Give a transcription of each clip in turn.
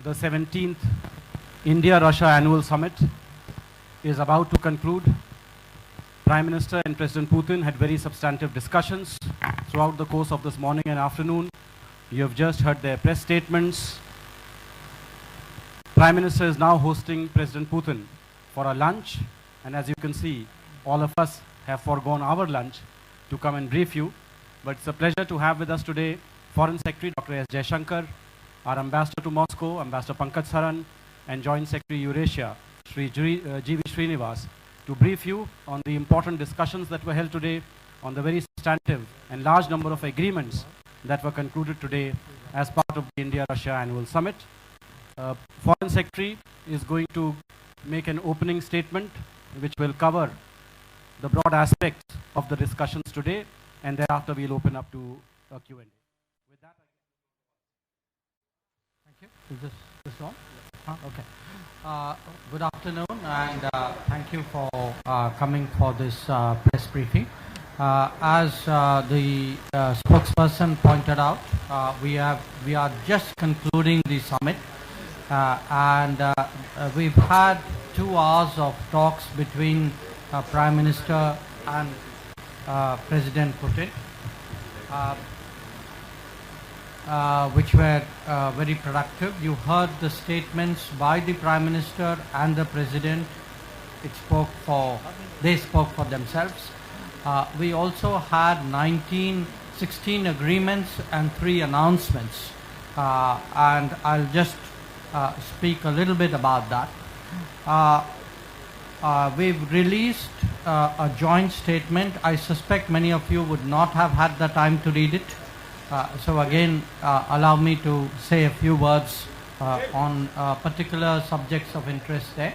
The 17th India-Russia Annual Summit is about to conclude. Prime Minister and President Putin had very substantive discussions throughout the course of this morning and afternoon. You have just heard their press statements. Prime Minister is now hosting President Putin for a lunch, and as you can see, all of us have foregone our lunch to come and brief you. But it's a pleasure to have with us today Foreign Secretary Dr. S. Jaishankar, our Ambassador to Moscow, Ambassador Pankaj Saran, and Joint Secretary Eurasia, Sri G.V. Srinivas, to brief you on the important discussions that were held today, on the very substantive and large number of agreements that were concluded today as part of the India-Russia Annual Summit. Foreign Secretary is going to make an opening statement which will cover the broad aspects of the discussions today, and thereafter we'll open up to a Q&A. With that, thank you. Is this on? Okay. Good afternoon, and thank you for coming for this press briefing. As the spokesperson pointed out, we are just concluding the summit, and we've had 2 hours of talks between Prime Minister and President Putin, which were very productive. You heard the statements by the Prime Minister and the President. They spoke for themselves. We also had 16 agreements and 3 announcements, and I'll just speak a little bit about that. We've released a joint statement. I suspect many of you would not have had the time to read it. So again, allow me to say a few words on particular subjects of interest there.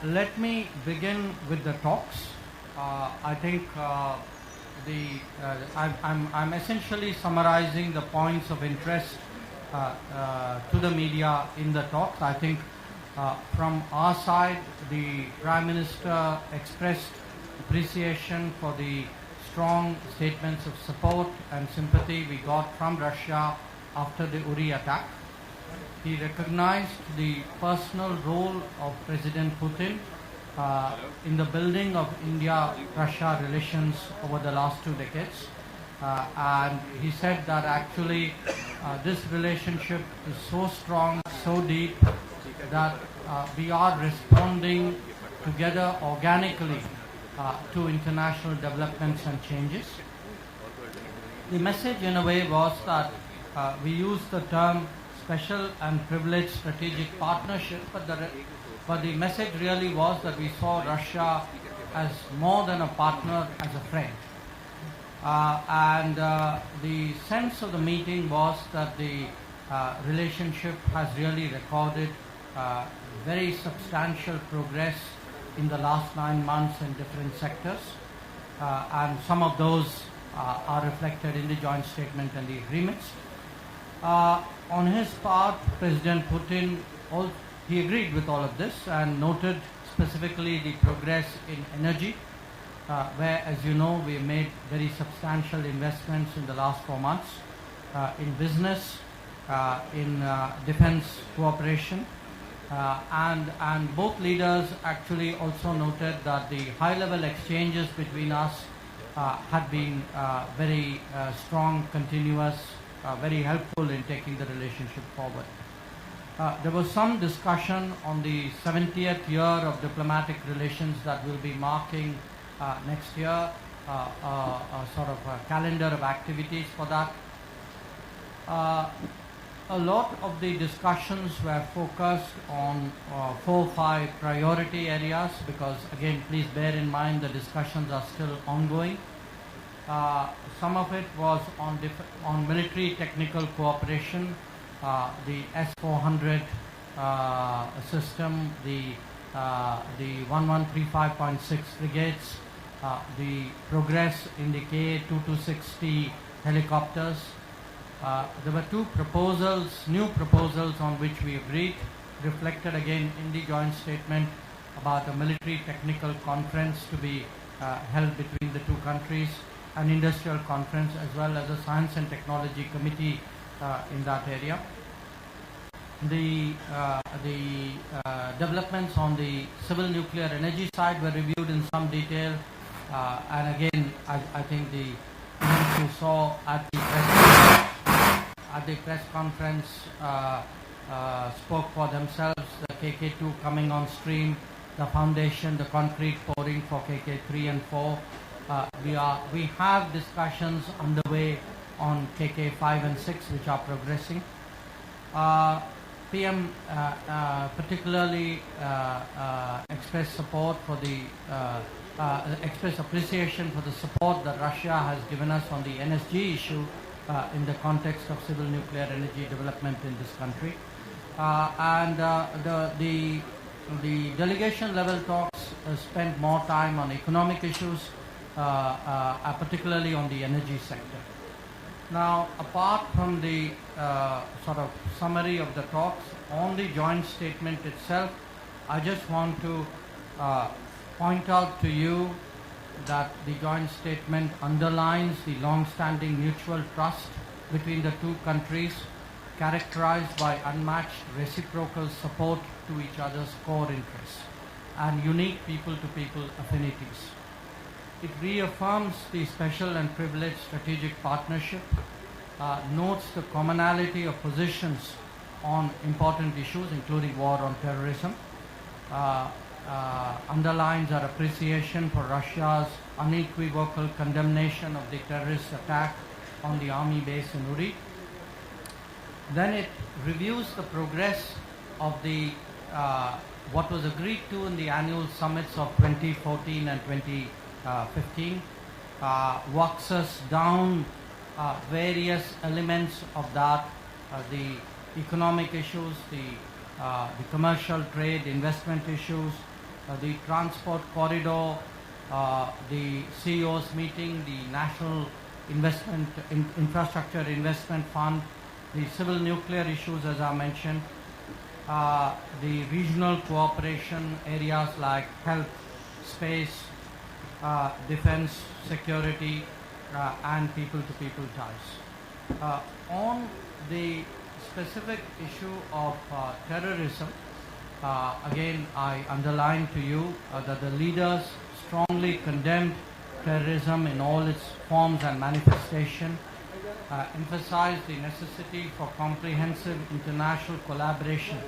Let me begin with the talks. I think I'm essentially summarizing the points of interest to the media in the talks. I think from our side, the Prime Minister expressed appreciation for the strong statements of support and sympathy we got from Russia after the Uri attack. He recognized the personal role of President Putin in the building of India-Russia relations over the last 2 decades. And he said that actually this relationship is so strong, so deep, that we are responding together organically to international developments and changes. The message in a way was that we used the term special and privileged strategic partnership, but the message really was that we saw Russia as more than a partner, as a friend. And the sense of the meeting was that the relationship has really recorded very substantial progress in the last 9 months in different sectors, and some of those are reflected in the joint statement and the agreements. On his part, President Putin, he agreed with all of this and noted specifically the progress in energy, where, as you know, we made very substantial investments in the last 4 months, in business, in defense cooperation, and both leaders actually also noted that the high-level exchanges between us had been very strong, continuous, very helpful in taking the relationship forward. There was some discussion on the 70th year of diplomatic relations that will be marking next year, a sort of a calendar of activities for that. A lot of the discussions were focused on 4 or 5 priority areas, because again, please bear in mind the discussions are still ongoing. Some of it was on military technical cooperation, the S-400 system, the 1135.6 frigates, the progress in the Ka-2260 helicopters. There were 2 new proposals on which we agreed, reflected again in the joint statement, about a military technical conference to be held between the 2 countries, an industrial conference, as well as a science and technology committee in that area. the developments on the civil nuclear energy side were reviewed in some detail, and again, I think the events you saw at the press conference spoke for themselves. The KK2 coming on stream, the foundation, the concrete pouring for KK3 and 4. We have discussions underway on KK5 and 6, which are progressing. PM particularly expressed support for the expressed appreciation for the support that Russia has given us on the NSG issue in the context of civil nuclear energy development in this country. The delegation level talks spent more time on economic issues, particularly on the energy sector. Now, apart from the sort of summary of the talks, on the joint statement itself, I just want to point out to you that the joint statement underlines the long-standing mutual trust between the two countries, characterized by unmatched reciprocal support to each other's core interests and unique people-to-people affinities. It reaffirms the special and privileged strategic partnership, notes the commonality of positions on important issues, including war on terrorism, underlines our appreciation for Russia's unequivocal condemnation of the terrorist attack on the army base in Uri. Then it reviews the progress of the what was agreed to in the annual summits of 2014 and 2015, walks us down various elements of that, the economic issues, the commercial trade, investment issues, the transport corridor, the CEO's meeting, the National Infrastructure Investment Fund, the civil nuclear issues, as I mentioned, the regional cooperation areas like health, space, defense, security, and people-to-people ties. On the specific issue of terrorism, again, I underline to you that the leaders strongly condemned terrorism in all its forms and manifestation, emphasized the necessity for comprehensive international collaboration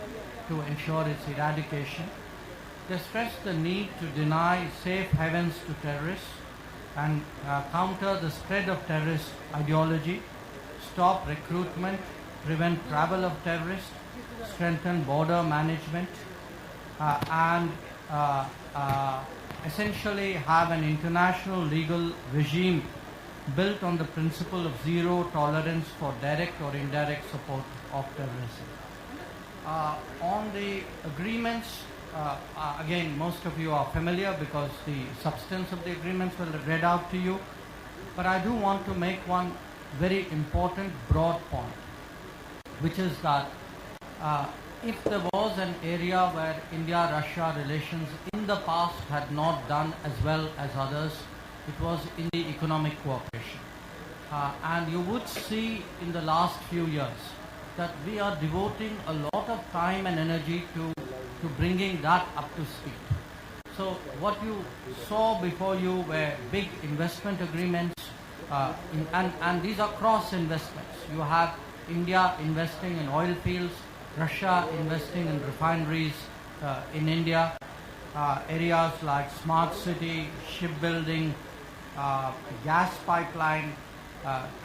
to ensure its eradication. They stressed the need to deny safe havens to terrorists and counter the spread of terrorist ideology, stop recruitment, prevent travel of terrorists, strengthen border management, and essentially have an international legal regime built on the principle of zero tolerance for direct or indirect support of terrorism. On the agreements, again, most of you are familiar because the substance of the agreements were read out to you, but I do want to make one very important broad point, which is that if there was an area where India-Russia relations in the past had not done as well as others, it was in the economic cooperation. And you would see in the last few years that we are devoting a lot of time and energy to bringing that up to speed. So what you saw before you were big investment agreements, and these are cross investments. You have India investing in oil fields, Russia investing in refineries in India, areas like smart city, shipbuilding, gas pipeline,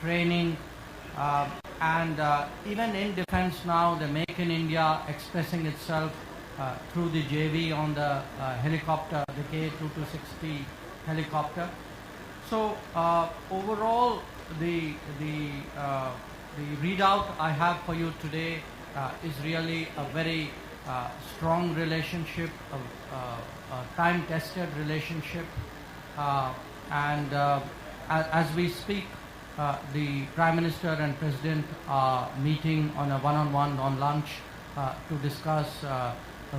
training, and even in defense now, the Make in India expressing itself through the JV on the helicopter, the K-2260 helicopter. So overall, the readout I have for you today is really a very strong relationship, a time-tested relationship, and as we speak, the Prime Minister and President are meeting on a one-on-one on lunch to discuss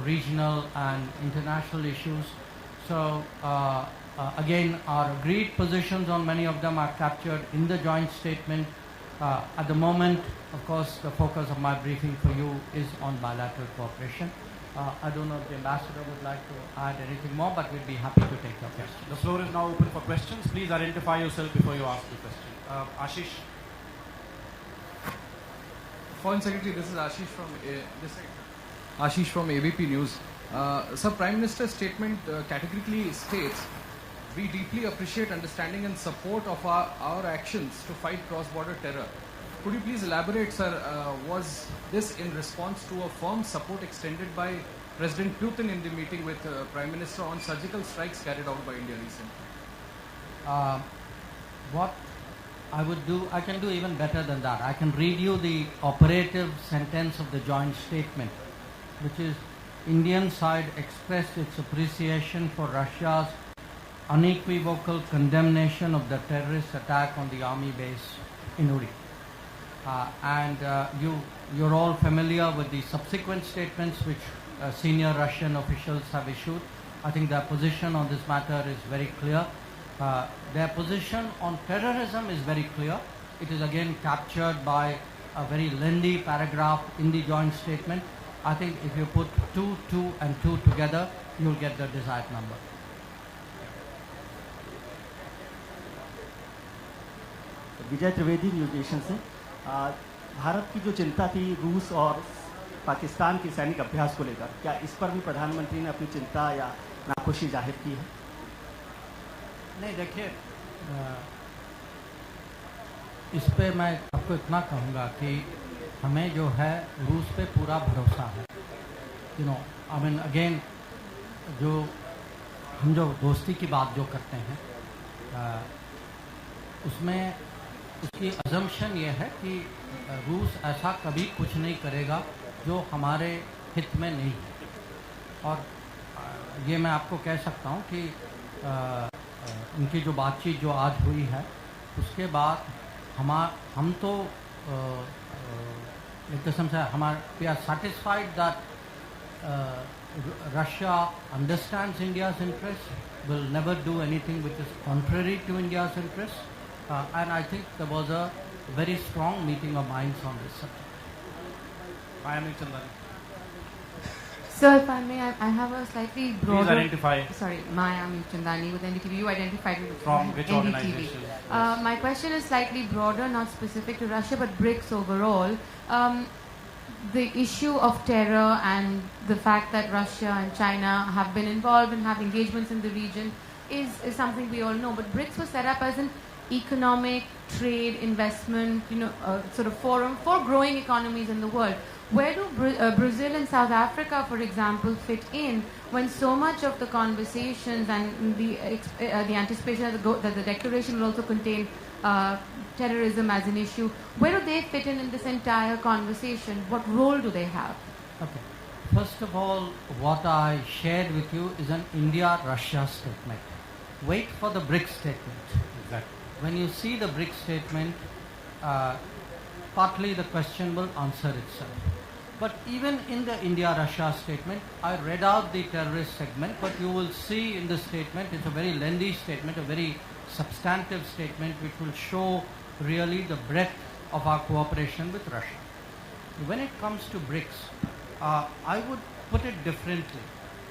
regional and international issues. So again, our agreed positions on many of them are captured in the joint statement. At the moment, of course, the focus of my briefing for you is on bilateral cooperation. I don't know if the ambassador would like to add anything more, but we'd be happy to take your questions. The floor is now open for questions. Please identify yourself before you ask the question. Ashish. Foreign Secretary, this is Ashish from ABP News. Sir, Prime Minister's statement categorically states, we deeply appreciate understanding and support of our actions to fight cross-border terror. Could you please elaborate, sir, was this in response to a firm support extended by President Putin in the meeting with Prime Minister on surgical strikes carried out by India recently? What I would do, I can do even better than that. I can read you the operative sentence of the joint statement, which is Indian side expressed its appreciation for Russia's unequivocal condemnation of the terrorist attack on the army base in Uri. You're all familiar with the subsequent statements which senior Russian officials have issued. I think their position on this matter is very clear. Their position on terrorism is very clear. It is again captured by a very lengthy paragraph in the joint statement. I think if you put 2, 2 and 2 together, you'll get the desired number. Vijay Trivedi news nation से भारत की जो चिंता थी रूस और पाकिस्तान के सैनिक अभ्यास को लेकर, क्या इस पर भी प्रधानमंत्री ने अपनी चिंता या नाखुशी जाहिर की है? नहीं, देखिए, इस पे मैं आपको इतना कहूँगा कि हमें जो है रूस पे पूरा भरोसा है. आई मीन अगेन हम जो दोस्ती की बात जो करते हैं उसमें उसकी अजम्पशन ये है कि रूस ऐसा कभी कुछ नहीं करेगा जो हमारे हित में नहीं है. और ये मैं आपको कह सकता हूँ कि उनकी जो बातचीत जो आज हुई है उसके बाद हम तो एक किस्म से we are satisfied that Russia understands India's interests, will never do anything which is contrary to India's interests, and I think there was a very strong meeting of minds on this subject. I am Chandani. Sir, if I may, I have a slightly broader... Please identify. Sorry, I am Chandani with NDTV. You identified me with From which NDTV. organization? Yes. My question is slightly broader, not specific to Russia, but BRICS overall. The issue of terror and the fact that Russia and China have been involved and have engagements in the region is something we all know. But BRICS was set up as an economic, trade, investment, sort of forum for growing economies in the world. Where do Brazil and South Africa, for example, fit in when so much of the conversations and the anticipation that the declaration will also contain terrorism as an issue, where do they fit in this entire conversation? What role do they have? Okay. First of all, what I shared with you is an India-Russia statement. Wait for the BRICS statement. Exactly. When you see the BRICS statement, partly the question will answer itself. But even in the India-Russia statement, I read out the terrorist segment, but you will see in the statement, it's a very lengthy statement, a very substantive statement which will show really the breadth of our cooperation with Russia. When it comes to BRICS, I would put it differently.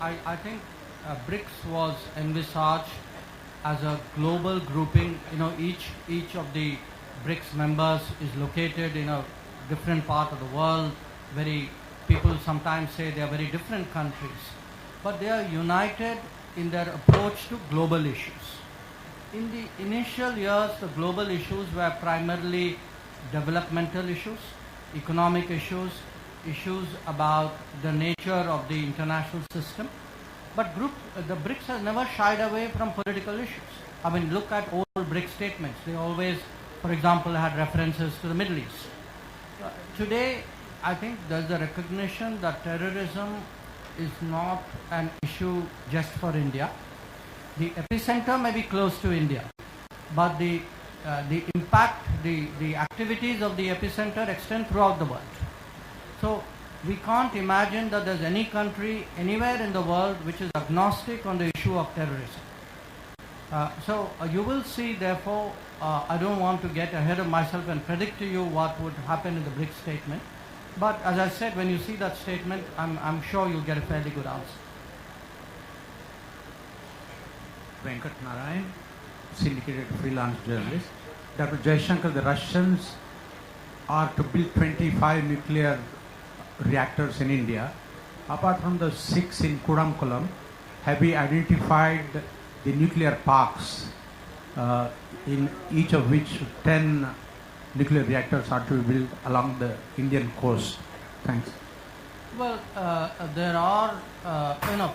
I think BRICS was envisaged as a global grouping. Each of the BRICS members is located in a different part of the world. People sometimes say they are very different countries, but they are united in their approach to global issues. In the initial years, the global issues were primarily developmental issues, economic issues, issues about the nature of the international system. But the BRICS has never shied away from political issues. I mean, look at old BRICS statements. They always, for example, had references to the Middle East. Today, I think there's a recognition that terrorism is not an issue just for India. The epicenter may be close to India, but the impact, the activities of the epicenter extend throughout the world. So we can't imagine that there's any country anywhere in the world which is agnostic on the issue of terrorism. So you will see, therefore, I don't want to get ahead of myself and predict to you what would happen in the BRICS statement. But as I said, when you see that statement, I'm sure you'll get a fairly good answer. Venkat Narayan, syndicated freelance journalist. Dr. Jaishankar, the Russians are to build 25 nuclear reactors in India. Apart from the 6 in Kudankulam, have we identified the nuclear parks in each of which 10 nuclear reactors are to be built along the Indian coast? Thanks. Well, there are,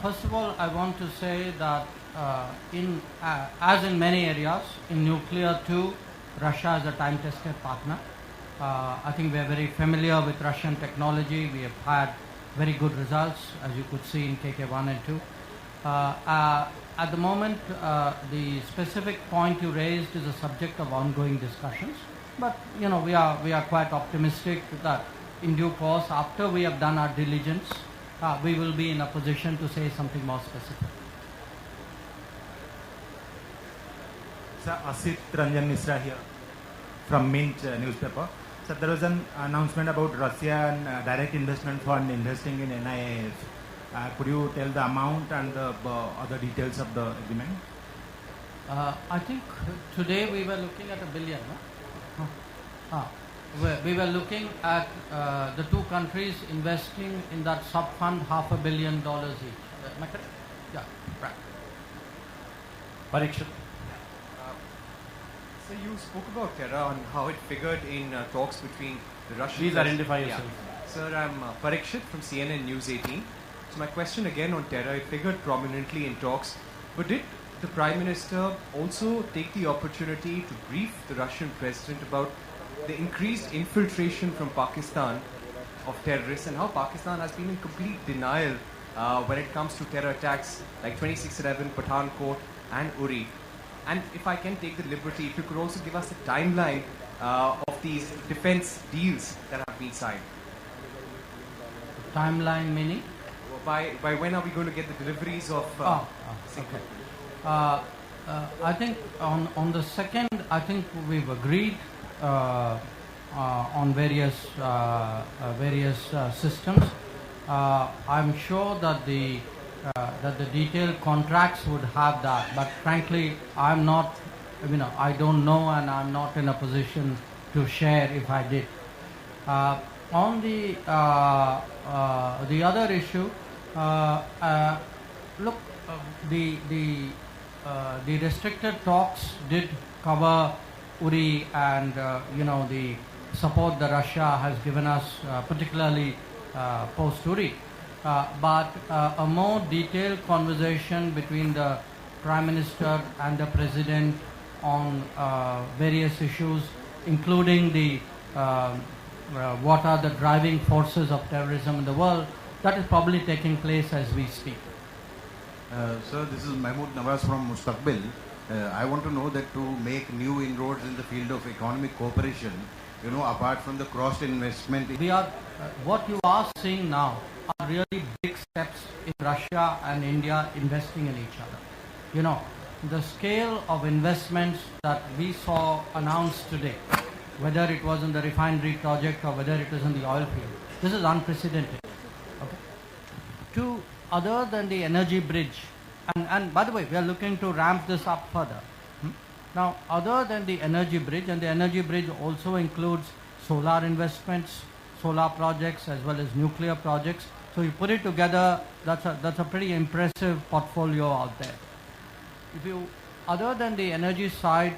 first of all, I want to say that as in many areas, in nuclear too, Russia is a time-tested partner. I think we are very familiar with Russian technology. We have had very good results, as you could see in KK1 and 2. At the moment, the specific point you raised is a subject of ongoing discussions. But we are quite optimistic that in due course, after we have done our diligence, we will be in a position to say something more specific. Sir, Asit Ranjan Misra here from Mint newspaper. So there was an announcement about Russian direct investment fund investing in NIAF. Could you tell the amount and the other details of the agreement? I think today we were looking at $1 billion. No? We were looking at the two countries investing in that sub-fund $500 million each. Am I correct? Yeah, right. Parikshit. So you spoke about Terra and how it figured in talks between the Russians. Please identify yourself. Yeah. Sir, I'm Parikshit from CNN News 18. So my question again on Terra, it figured prominently in talks, but did the Prime Minister also take the opportunity to brief the Russian President about the increased infiltration from Pakistan of terrorists and how Pakistan has been in complete denial when it comes to terror attacks like 2611, Pathankot and Uri? And if I can take the liberty, if you could also give us a timeline of these defense deals that have been signed. Timeline meaning? By when are we going to get the deliveries of... Okay. I think on the second, I think we've agreed on various systems. I'm sure that the detailed contracts would have that, but frankly, I'm not, I don't know, and I'm not in a position to share if I did. On the other issue, look, the restricted talks did cover Uri and the support that Russia has given us, particularly post Uri. But a more detailed conversation between the Prime Minister and the President on various issues, including the what are the driving forces of terrorism in the world, that is probably taking place as we speak. Sir, this is Mahmood Nawaz from Mustaqbil. I want to know that to make new inroads in the field of economic cooperation, apart from the cross investment... We are, what you are seeing now are really big steps in Russia and India investing in each other. The scale of investments that we saw announced today, whether it was in the refinery project or whether it is in the oil field, this is unprecedented. Okay? Other than the energy bridge, and by the way, we are looking to ramp this up further. Now, other than the energy bridge, and the energy bridge also includes solar investments, solar projects, as well as nuclear projects. So you put it together, that's a pretty impressive portfolio out there. Other than the energy side,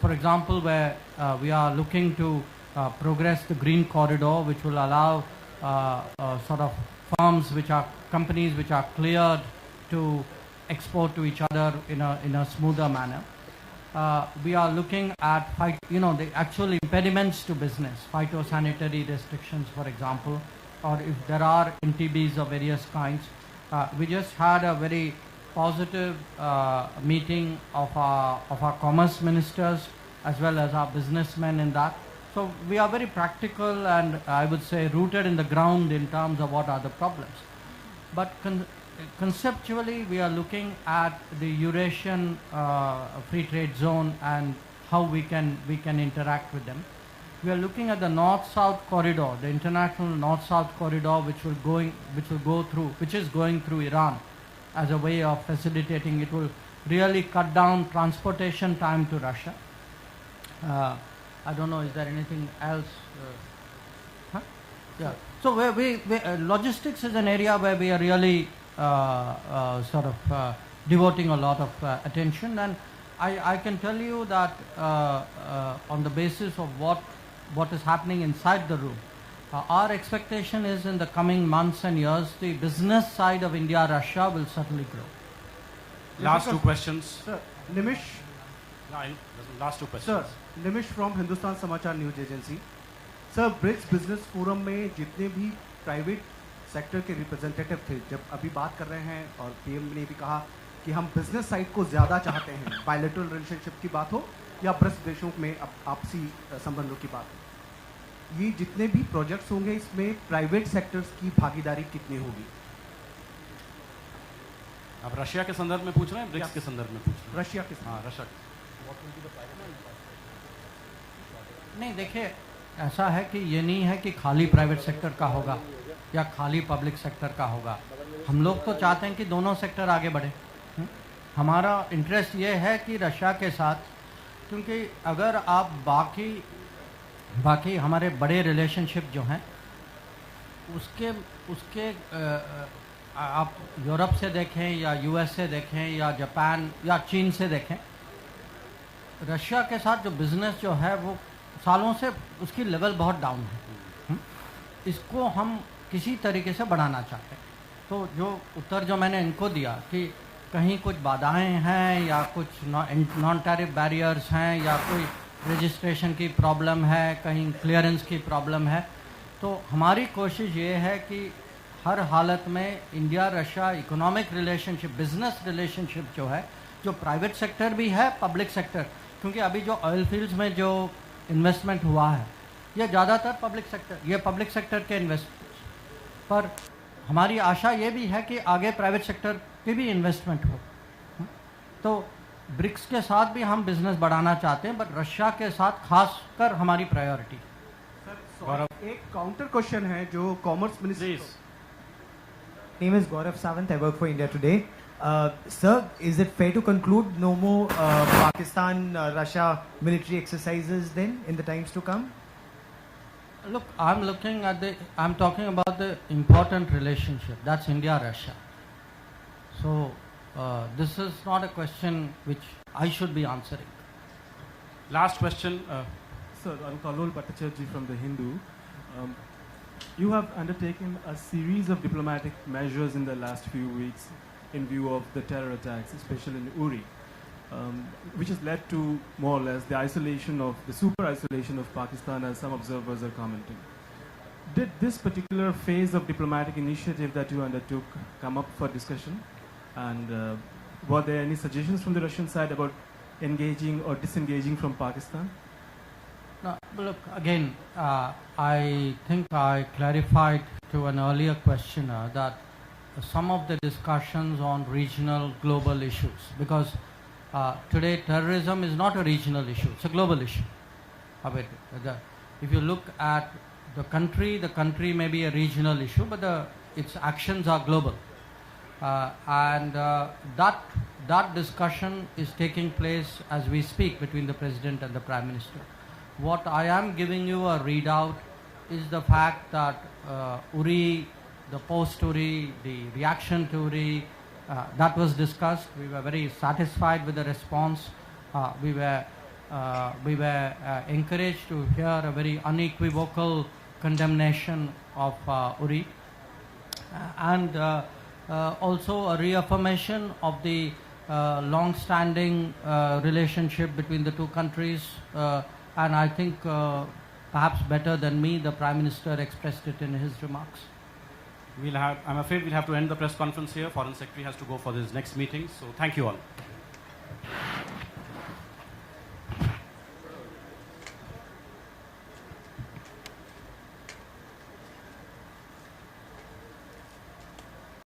for example, where we are looking to progress the green corridor, which will allow sort of firms companies which are cleared to export to each other in a smoother manner. We are looking at the actual impediments to business, phytosanitary restrictions, for example, or if there are NTBs of various kinds. We just had a very positive meeting of our commerce ministers as well as our businessmen in that. So we are very practical and I would say rooted in the ground in terms of what are the problems. But conceptually we are looking at the Eurasian free trade zone and how we can interact with them. We are looking at the north-south corridor, the international north-south corridor, which is going through Iran, as a way of facilitating. It will really cut down transportation time to Russia. I don't know, is there anything else? Yeah. So logistics is an area where we are really devoting a lot of attention, and I can tell you that on the basis of what is happening inside the room, our expectation is in the coming months and years, the business side of India-Russia will certainly grow. Last two questions. Sir, Nimish. Last two questions. Sir, Nimish from Hindustan Samachar News Agency. सर, BRICS business forum में जितने भी private sector के representative थे, जब अभी बात कर रहे हैं, और पीएम ने भी कहा कि हम बिजनेस साइड को ज़्यादा चाहते हैं, बायलैटरल रिलेशनशिप की बात हो या ब्रिक्स देशों में आपसी संबंधों की बात हो, ये जितने भी प्रोजेक्ट्स होंगे इसमें प्राइवेट सेक्टर्स की भागीदारी कितनी होगी? आप रशिया के संदर्भ में पूछ रहे हैं, ब्रिक्स के संदर्भ में पूछ रहे हैं? रशिया के संदर्भ। हाँ, रशिया। नहीं, देखिए, ऐसा है कि ये नहीं है कि खाली प्राइवेट सेक्टर का होगा या खाली पब्लिक सेक्टर का होगा। हम लोग तो चाहते हैं कि दोनों सेक्टर आगे बढ़े। हमारा इंटरेस्ट ये है कि रशिया के साथ, क्योंकि अगर आप बाकी हमारे बड़े रिलेशनशिप जो हैं उसके आप यूरोप से देखें या यूएस से देखें या जापान या चीन से देखें, रशिया के साथ जो बिज़नेस जो है वो सालों से उसकी लेवल बहुत डाउन है। इसको हम किसी तरीके से बढ़ाना चाहते हैं। तो जो उत्तर जो मैंने इनको दिया कि कहीं कुछ बाधाएं हैं या कुछ नॉन टैरिफ बैरियर्स हैं या कोई रजिस्ट्रेशन की प्रॉब्लम है, कहीं क्लियरेंस की प्रॉब्लम है, तो हमारी कोशिश ये है कि हर हालत में India Russia economic relationship, business relationship जो है, जो प्राइवेट सेक्टर भी है, पब्लिक सेक्टर, क्योंकि अभी जो ऑयल फील्ड्स में जो इन्वेस्टमेंट हुआ है ये ज़्यादातर पब्लिक सेक्टर के इन्वेस्टमेंट्स पर हमारी आशा ये भी है कि आगे प्राइवेट सेक्टर की भी इन्वेस्टमेंट हो। तो ब्रिक्स के साथ भी हम बिजनेस बढ़ाना चाहते हैं, बट रशिया के साथ खासकर हमारी प्रायोरिटी। सर, एक काउंटर क्वेश्चन है जो commerce minister. Name is Gaurav Sawant. I work for India Today. Sir, is it fair to conclude no more Pakistan-Russia military exercises then in the times to come? Look, I'm talking about the important relationship. That's India-Russia. So this is not a question which I should be answering. Last question. Sir, I'm Kalol Bhattacharjee from The Hindu. You have undertaken a series of diplomatic measures in the last few weeks in view of the terror attacks, especially in Uri, which has led to more or less the super isolation of Pakistan, as some observers are commenting. Did this particular phase of diplomatic initiative that you undertook come up for discussion? And were there any suggestions from the Russian side about engaging or disengaging from Pakistan? No, look, again, I think I clarified to an earlier questioner that some of the discussions on regional, global issues, because today terrorism is not a regional issue, it's a global issue. If you look at the country may be a regional issue, but its actions are global. And that discussion is taking place as we speak between the President and the Prime Minister. What I am giving you a readout is the fact that Uri, the post-Uri, the reaction to Uri, that was discussed. We were very satisfied with the response. We were encouraged to hear a very unequivocal condemnation of Uri, and also a reaffirmation of the long-standing relationship between the two countries. And I think perhaps better than me, the Prime Minister expressed it in his remarks. I'm afraid we'll have to end the press conference here. Foreign Secretary has to go for his next meeting. So thank you all.